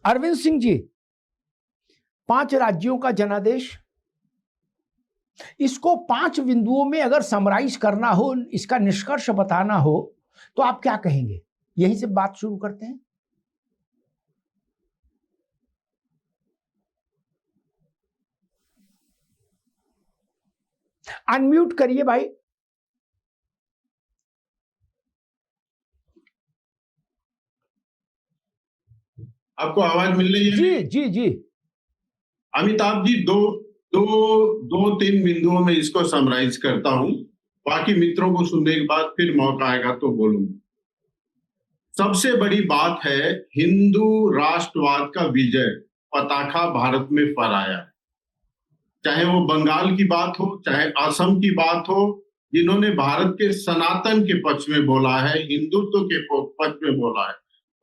अरविंद सिंह जी, 5 राज्यों का जनादेश, इसको 5 बिंदुओं में अगर समराइज करना हो, इसका निष्कर्ष बताना हो, तो आप क्या कहेंगे? यहीं से बात शुरू करते हैं। अनम्यूट करिए भाई। आपको आवाज मिल रही है? जी जी जी। अमिताभ जी, दो तीन बिंदुओं में इसको समराइज करता हूं, बाकी मित्रों को सुनने के बाद फिर मौका आएगा तो बोलूंगा। सबसे बड़ी बात है हिंदू राष्ट्रवाद का विजय, पताका भारत में फहराया। चाहे वो बंगाल की बात हो, चाहे असम की बात हो, जिन्होंने भारत के सनातन के पक्ष में बोला है, हिंदुत्व के पक्ष में बोला है,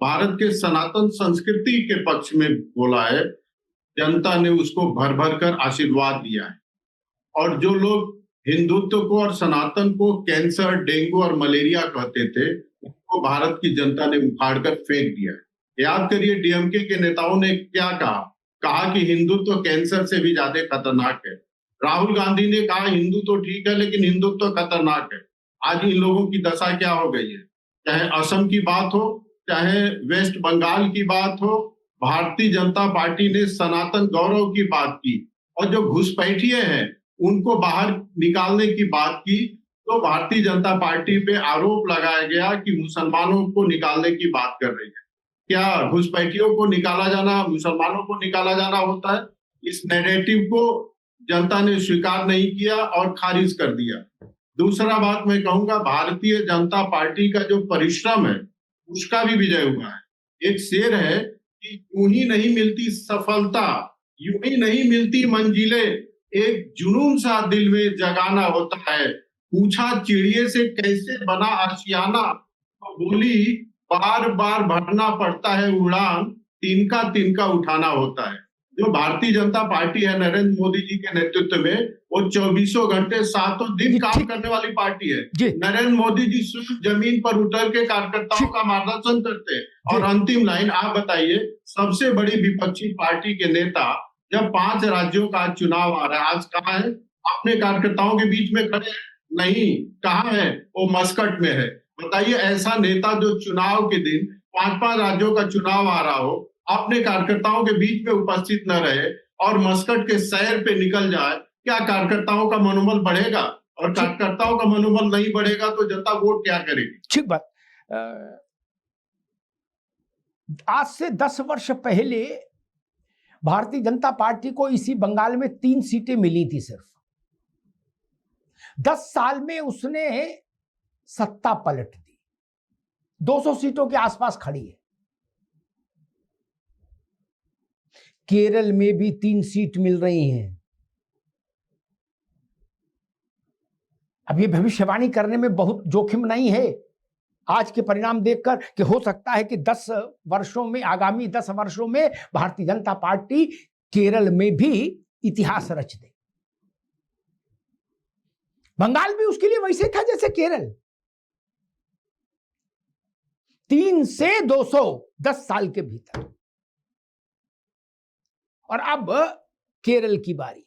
भारत के सनातन संस्कृति के पक्ष में बोला है, जनता ने उसको भर भर कर आशीर्वाद दिया है। और जो लोग हिंदुत्व को और सनातन को कैंसर, डेंगू और मलेरिया कहते थे, उनको भारत की जनता ने उखाड़ कर फेंक दिया है। याद करिए डीएमके के नेताओं ने क्या कहा कि हिंदुत्व कैंसर से भी ज्यादा खतरनाक है। राहुल गांधी ने कहा हिंदू तो ठीक है लेकिन हिंदुत्व खतरनाक है। आज इन लोगों की दशा क्या हो गई है? चाहे असम की बात हो, चाहे वेस्ट बंगाल की बात हो, भारतीय जनता पार्टी ने सनातन गौरव की बात की, और जो घुसपैठिए हैं उनको बाहर निकालने की बात की। तो भारतीय जनता पार्टी पे आरोप लगाया गया कि मुसलमानों को निकालने की बात कर रही है। क्या घुसपैठियों को निकाला जाना मुसलमानों को निकाला जाना होता है? इस नैरेटिव को जनता ने स्वीकार नहीं किया और खारिज कर दिया। दूसरा बात मैं कहूंगा, भारतीय जनता पार्टी का जो परिश्रम है उसका भी विजय हुआ है। एक शेर है कि यूं ही नहीं मिलती सफलता, यूं ही नहीं मिलती मंजिलें, एक जुनून सा दिल में जगाना होता है। पूछा चिड़िए से कैसे बना आशियाना, तो बोली बार बार भरना पड़ता है उड़ान, तिनका तिनका उठाना होता है। जो भारतीय जनता पार्टी है नरेंद्र मोदी जी के नेतृत्व में, वो 24 घंटे 7 दिन काम करने वाली पार्टी है। नरेंद्र मोदी जी स्वयं जमीन पर उतर के कार्यकर्ताओं का मार्गदर्शन करते हैं। और अंतिम लाइन आप बताइए, सबसे बड़ी विपक्षी पार्टी के नेता जब 5 राज्यों का चुनाव आ रहा है, आज कहाँ है? अपने कार्यकर्ताओं के बीच में खड़े नहीं, कहाँ है? वो मस्कट में है। बताइए, ऐसा नेता जो चुनाव के दिन 5 राज्यों का चुनाव आ रहा हो, अपने कार्यकर्ताओं के बीच में उपस्थित न रहे और मस्कट के सैर पे निकल जाए, क्या कार्यकर्ताओं का मनोबल बढ़ेगा? और कार्यकर्ताओं का मनोबल नहीं बढ़ेगा तो जनता वोट क्या करेगी? ठीक बात। आज से 10 वर्ष पहले भारतीय जनता पार्टी को इसी बंगाल में 3 सीटें मिली थी सिर्फ। 10 साल में उसने सत्ता पलट दी, 200 सीटों के आसपास खड़ी है। केरल में भी 3 सीट मिल रही हैं। अब ये भविष्यवाणी करने में बहुत जोखिम नहीं है आज के परिणाम देखकर कि हो सकता है कि 10 वर्षों में, आगामी 10 वर्षों में भारतीय जनता पार्टी केरल में भी इतिहास रच दे। बंगाल भी उसके लिए वैसे था जैसे केरल। 3 से 200 10 साल के भीतर। और अब केरल की बारी,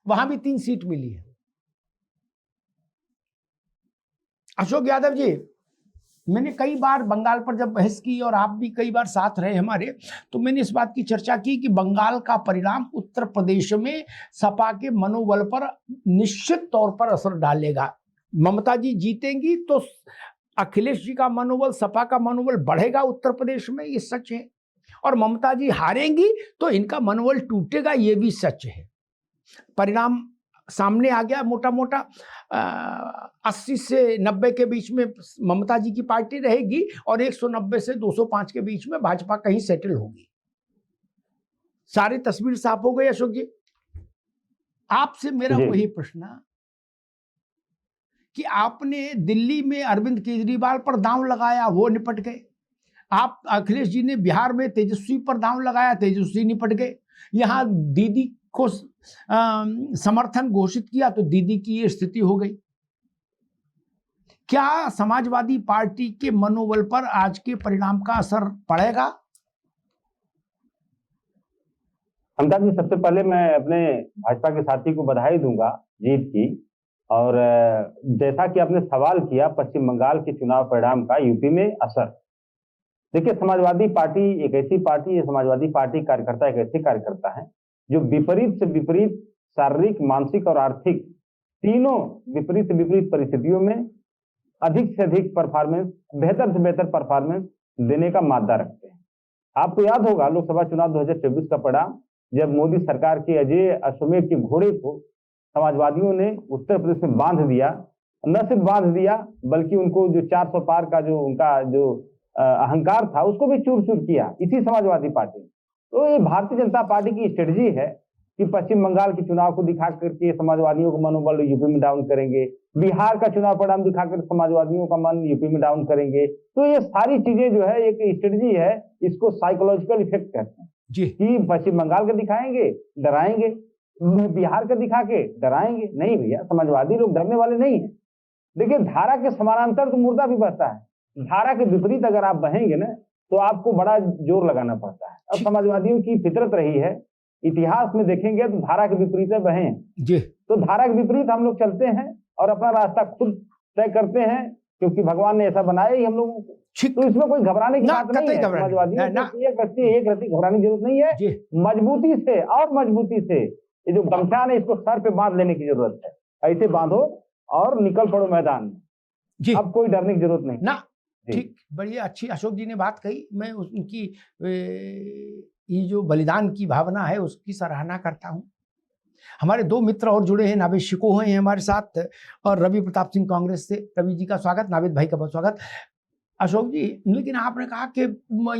वहां भी 3 सीट मिली है। अशोक यादव जी, मैंने कई बार बंगाल पर जब बहस की और आप भी कई बार साथ रहे हमारे, तो मैंने इस बात की चर्चा की कि बंगाल का परिणाम उत्तर प्रदेश में सपा के मनोबल पर निश्चित तौर पर असर डालेगा। ममता जी जीतेंगी तो अखिलेश जी का मनोबल, सपा का मनोबल बढ़ेगा उत्तर प्रदेश में, ये सच है। और ममता जी हारेंगी तो इनका मनोबल टूटेगा, ये भी सच है। परिणाम सामने आ गया, मोटा मोटा 80 से 90 के बीच में ममता जी की पार्टी रहेगी और 190 से 205 के बीच में भाजपा कहीं सेटल होगी। सारी तस्वीर साफ हो गई। अशोक जी, आपसे मेरा वही प्रश्न कि आपने दिल्ली में अरविंद केजरीवाल पर दांव लगाया, वो निपट गए। आप अखिलेश जी ने बिहार में तेजस्वी पर दांव लगाया, तेजस्वी निपट गए। यहां दीदी को समर्थन घोषित किया तो दीदी की ये स्थिति हो गई। क्या समाजवादी पार्टी के मनोबल पर आज के परिणाम का असर पड़ेगा? अमिताभ जी, सबसे पहले मैं अपने भाजपा के साथी को बधाई दूंगा जीत की। और जैसा कि आपने सवाल किया पश्चिम बंगाल के चुनाव परिणाम का यूपी में असर, देखिए समाजवादी पार्टी एक ऐसी पार्टी है, समाजवादी पार्टी कार्यकर्ता एक ऐसे कार्यकर्ता है जो विपरीत से विपरीत शारीरिक, मानसिक और आर्थिक तीनों विपरीत से विपरीत परिस्थितियों में अधिक से अधिक परफॉर्मेंस, बेहतर से बेहतर परफॉर्मेंस देने का मादा रखते हैं। आपको याद होगा लोकसभा चुनाव 2024 का परिणाम, जब मोदी सरकार के अजय अश्वमेध के घोड़े को समाजवादियों ने उत्तर प्रदेश में बांध दिया, न सिर्फ बांध दिया बल्कि उनको जो 400 पार का जो उनका जो अहंकार था उसको भी चूर चूर किया इसी समाजवादी पार्टी। तो ये भारतीय जनता पार्टी की स्ट्रेटजी है कि पश्चिम बंगाल के चुनाव को दिखा करके समाजवादियों का मनोबल यूपी में डाउन करेंगे, बिहार का चुनाव परिणाम दिखाकर समाजवादियों का मन यूपी में डाउन करेंगे। तो ये सारी चीजें जो है एक स्ट्रेटजी है, इसको साइकोलॉजिकल इफेक्ट कहते हैं जी। कि पश्चिम बंगाल का दिखाएंगे डराएंगे, बिहार का दिखा के डराएंगे। नहीं भैया, समाजवादी लोग डरने वाले नहीं है। देखिए, धारा के समानांतर तो मुर्दा भी बहता है, धारा के विपरीत अगर आप बहेंगे ना तो आपको बड़ा जोर लगाना पड़ता है। अब समाजवादियों की फितरत रही है, इतिहास में देखेंगे तो धारा के विपरीत बहे जी। तो धारा के विपरीत हम लोग चलते हैं और अपना रास्ता खुद तय करते हैं, क्योंकि भगवान ने ऐसा बनाया ही हम लोगों को। तो इसमें कोई घबराने की बात नहीं है। समाजवादियों एक रत्ती घबराने की जरूरत नहीं है। मजबूती से और मजबूती से ये जो गमछा है इसको सर पे बांध लेने की जरूरत है। ऐसे बांधो और निकल पड़ो मैदान में जी। अब कोई डरने की जरूरत नहीं ना। ठीक, बढ़िया, अच्छी अशोक जी ने बात कही। मैं उनकी ये जो बलिदान की भावना है उसकी सराहना करता हूँ। हमारे दो मित्र और जुड़े हैं, नावेद शिको हैं हमारे साथ और रवि प्रताप सिंह कांग्रेस से। रवि जी का स्वागत, नावेद भाई का बहुत स्वागत। अशोक जी, लेकिन आपने कहा कि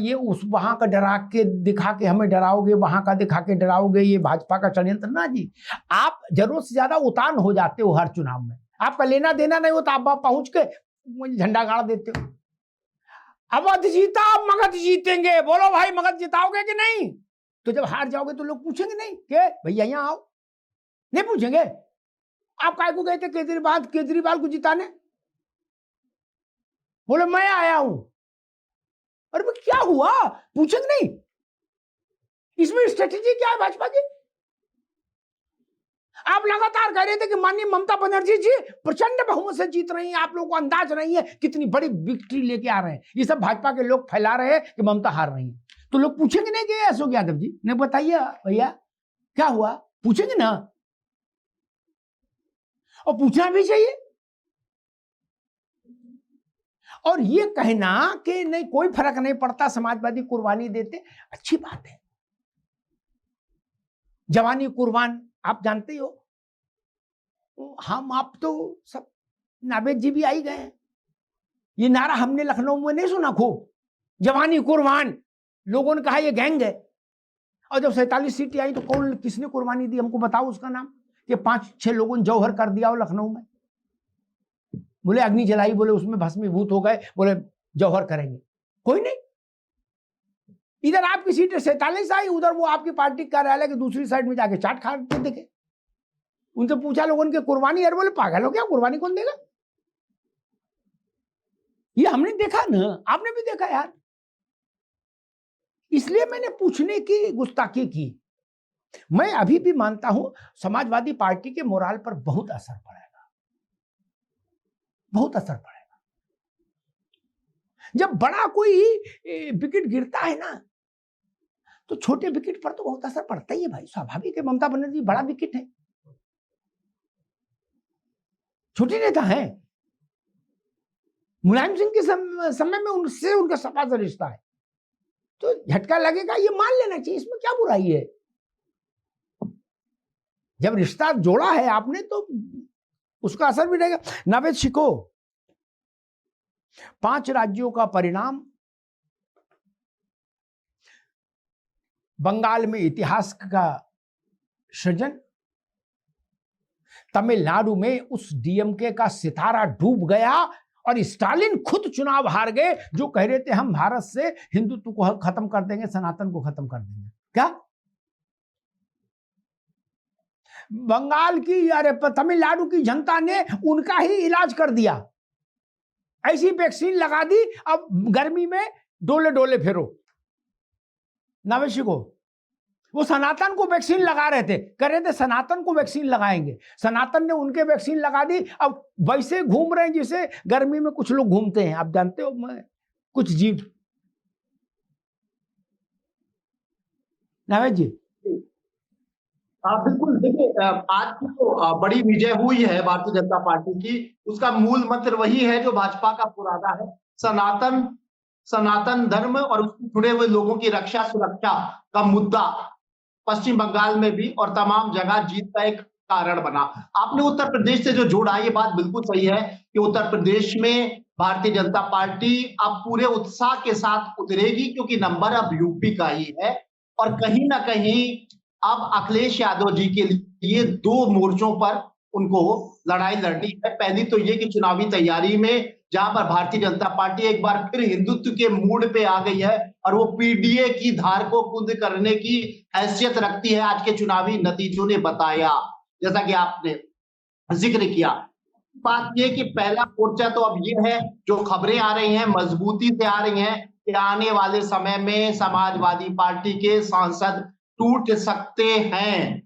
ये उस वहां का डरा के दिखा के हमें डराओगे, वहां का दिखा के डराओगे, ये भाजपा का षड्यंत्र। ना जी, आप जरूरत से ज्यादा उतान हो जाते हो हर चुनाव में। आपका लेना देना नहीं होता, आप पहुंच के झंडा गाड़ देते हो। अवध जीता, मगध जीतेंगे, बोलो भाई मगध जिताओगे कि नहीं? तो जब हार जाओगे तो लोग पूछेंगे नहीं कि भैया यहाँ आओ, नहीं पूछेंगे। आप काय को गए थे केजरीवाल को जिताने? बोले मैं आया हूं। अरे क्या हुआ, पूछेंगे नहीं? इसमें स्ट्रेटेजी क्या है भाजपा की? आप लगातार कह रहे थे कि माननीय ममता बनर्जी जी प्रचंड बहुमत से जीत रही हैं, आप लोगों को अंदाज नहीं है कितनी बड़ी विक्ट्री लेके आ रहे हैं। ये सब भाजपा के लोग फैला रहे हैं कि ममता हार रही है। तो लोग पूछेंगे नहीं कि अशोक यादव जी ने बताइए भैया क्या हुआ, पूछेंगे ना, और पूछना भी चाहिए। और ये कहना कि नहीं कोई फर्क नहीं पड़ता, समाजवादी कुर्बानी देते, अच्छी बात है। जवानी कुर्बान आप जानते हो, हम आप तो सब, नावेद जी भी आई गए हैं। ये नारा हमने लखनऊ में नहीं सुना खूब, जवानी कुर्बान। लोगों ने कहा ये गैंग है। और जब 47 सीटें आई तो कौन किसने कुर्बानी दी, हमको बताओ उसका नाम। ये 5-6 लोगों ने जौहर कर दिया हो लखनऊ में, बोले अग्नि जलाई, बोले उसमें भस्मीभूत हो गए, बोले जौहर करेंगे। कोई नहीं। इधर आपकी सीटें 47 आई, उधर वो आपकी पार्टी कार्यालय की दूसरी साइड में जाके चाट खाते दिखे। उनसे पूछा लोगों ने कुर्बानी, यार बोले पागल हो क्या, कुर्बानी कौन देगा? ये हमने देखा ना, आपने भी देखा यार। इसलिए मैंने पूछने की गुस्ताखी की। मैं अभी भी मानता हूं समाजवादी पार्टी के मोराल पर बहुत असर पड़ेगा, बहुत असर पड़ेगा। जब बड़ा कोई विकेट गिरता है ना तो छोटे विकेट पर तो बहुत असर पड़ता ही है भाई, स्वाभाविक है। ममता बनर्जी बड़ा विकेट है, छोटे नेता है। मुलायम सिंह के समय में उनसे उनका सपा से रिश्ता है, तो झटका लगेगा, ये मान लेना चाहिए, इसमें क्या बुराई है। जब रिश्ता जोड़ा है आपने तो उसका असर भी रहेगा। नावेद शिको, 5 राज्यों का परिणाम, बंगाल में इतिहास का सृजन, तमिलनाडु में उस डीएमके का सितारा डूब गया और स्टालिन खुद चुनाव हार गए, जो कह रहे थे हम भारत से हिंदुत्व को खत्म कर देंगे, सनातन को खत्म कर देंगे। क्या बंगाल की, अरे तमिलनाडु की जनता ने उनका ही इलाज कर दिया, ऐसी वैक्सीन लगा दी। अब गर्मी में डोले डोले फिरो। नावेद शिको, वो सनातन को वैक्सीन लगा रहे थे, कह रहे थे सनातन को वैक्सीन लगाएंगे, सनातन ने उनके वैक्सीन लगा दी। अब वैसे घूम रहे हैं जिसे गर्मी में कुछ लोग घूमते हैं, आप जानते हो, कुछ जीव। नावेद जी। बिल्कुल, देखिए आज की जो बड़ी विजय हुई है भारतीय जनता पार्टी की, उसका मूल मंत्र वही है जो भाजपा का पुराना है, सनातन धर्म और उससे जुड़े हुए लोगों की रक्षा सुरक्षा का मुद्दा पश्चिम बंगाल में भी और तमाम जगह जीत का एक कारण बना। आपने उत्तर प्रदेश से जो जोड़ा, ये बात बिल्कुल सही है कि उत्तर प्रदेश में भारतीय जनता पार्टी अब पूरे उत्साह के साथ उतरेगी, क्योंकि नंबर अब यूपी का ही है और कहीं ना कहीं अब अखिलेश यादव जी के लिए दो मोर्चों पर उनको लड़ाई लड़नी है। पहली तो ये कि चुनावी तैयारी में जहां पर भारतीय जनता पार्टी एक बार फिर हिंदुत्व के मूड पे आ गई है और वो पीडीए की धार को कुंद करने की हैसियत रखती है, आज के चुनावी नतीजों ने बताया, जैसा कि आपने जिक्र किया। बात ये कि पहला मोर्चा तो अब ये है, जो खबरें आ रही हैं मजबूती से आ रही हैं कि आने वाले समय में समाजवादी पार्टी के सांसद टूट सकते हैं।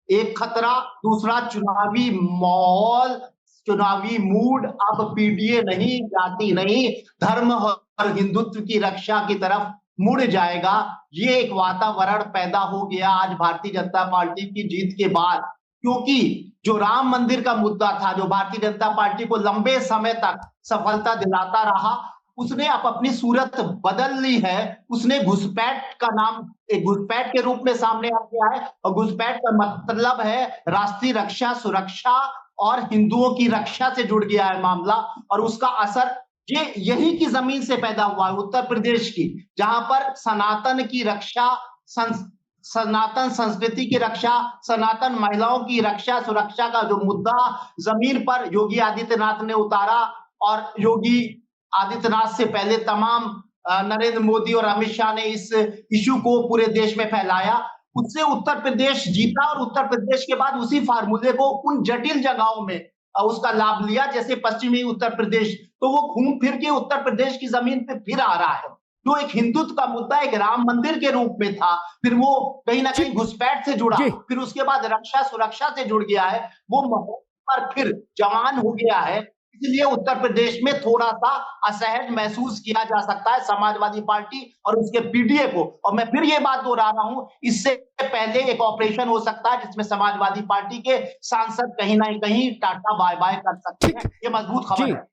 एक खतरा, दूसरा चुनावी माहौल, चुनावी मूड अब पीडीए नहीं, जाति नहीं, धर्म और हिंदुत्व की रक्षा की तरफ मुड़ जाएगा। ये एक वातावरण पैदा हो गया आज भारतीय जनता पार्टी की जीत के बाद, क्योंकि जो राम मंदिर का मुद्दा था, जो भारतीय जनता पार्टी को लंबे समय तक सफलता दिलाता रहा, उसने अब अपनी सूरत बदल ली है। उसने घुसपैठ का नाम एक घुसपैठ के रूप में सामने आ गया है और घुसपैठ का मतलब है राष्ट्रीय रक्षा सुरक्षा और हिंदुओं की रक्षा से जुड़ गया है मामला। और उसका असर ये यही की जमीन से पैदा हुआ है, उत्तर प्रदेश की, जहां पर सनातन की रक्षा, सनातन संस्कृति की रक्षा, सनातन महिलाओं की रक्षा सुरक्षा का जो मुद्दा जमीन पर योगी आदित्यनाथ ने उतारा, और योगी आदित्यनाथ से पहले तमाम नरेंद्र मोदी और अमित शाह ने इस इशू को पूरे देश में फैलाया, उससे उत्तर प्रदेश जीता। और उत्तर प्रदेश के बाद उसी फार्मूले को उन जटिल जगहों में उसका लाभ लिया, जैसे पश्चिमी उत्तर प्रदेश, तो वो घूम फिर के उत्तर प्रदेश की जमीन पे फिर आ रहा है। जो एक हिंदुत्व का मुद्दा एक राम मंदिर के रूप में था, फिर वो कहीं ना कहीं घुसपैठ से जुड़ा, फिर उसके बाद रक्षा सुरक्षा से जुड़ गया है, वो माहौल पर फिर जवान हो गया है। इसलिए उत्तर प्रदेश में थोड़ा सा असहज महसूस किया जा सकता है समाजवादी पार्टी और उसके पीडीए को। और मैं फिर ये बात दोहरा रहा हूं, इससे पहले एक ऑपरेशन हो सकता है जिसमें समाजवादी पार्टी के सांसद कहीं ना कहीं टाटा बाय बाय कर सकते हैं। ये मजबूत खबर है।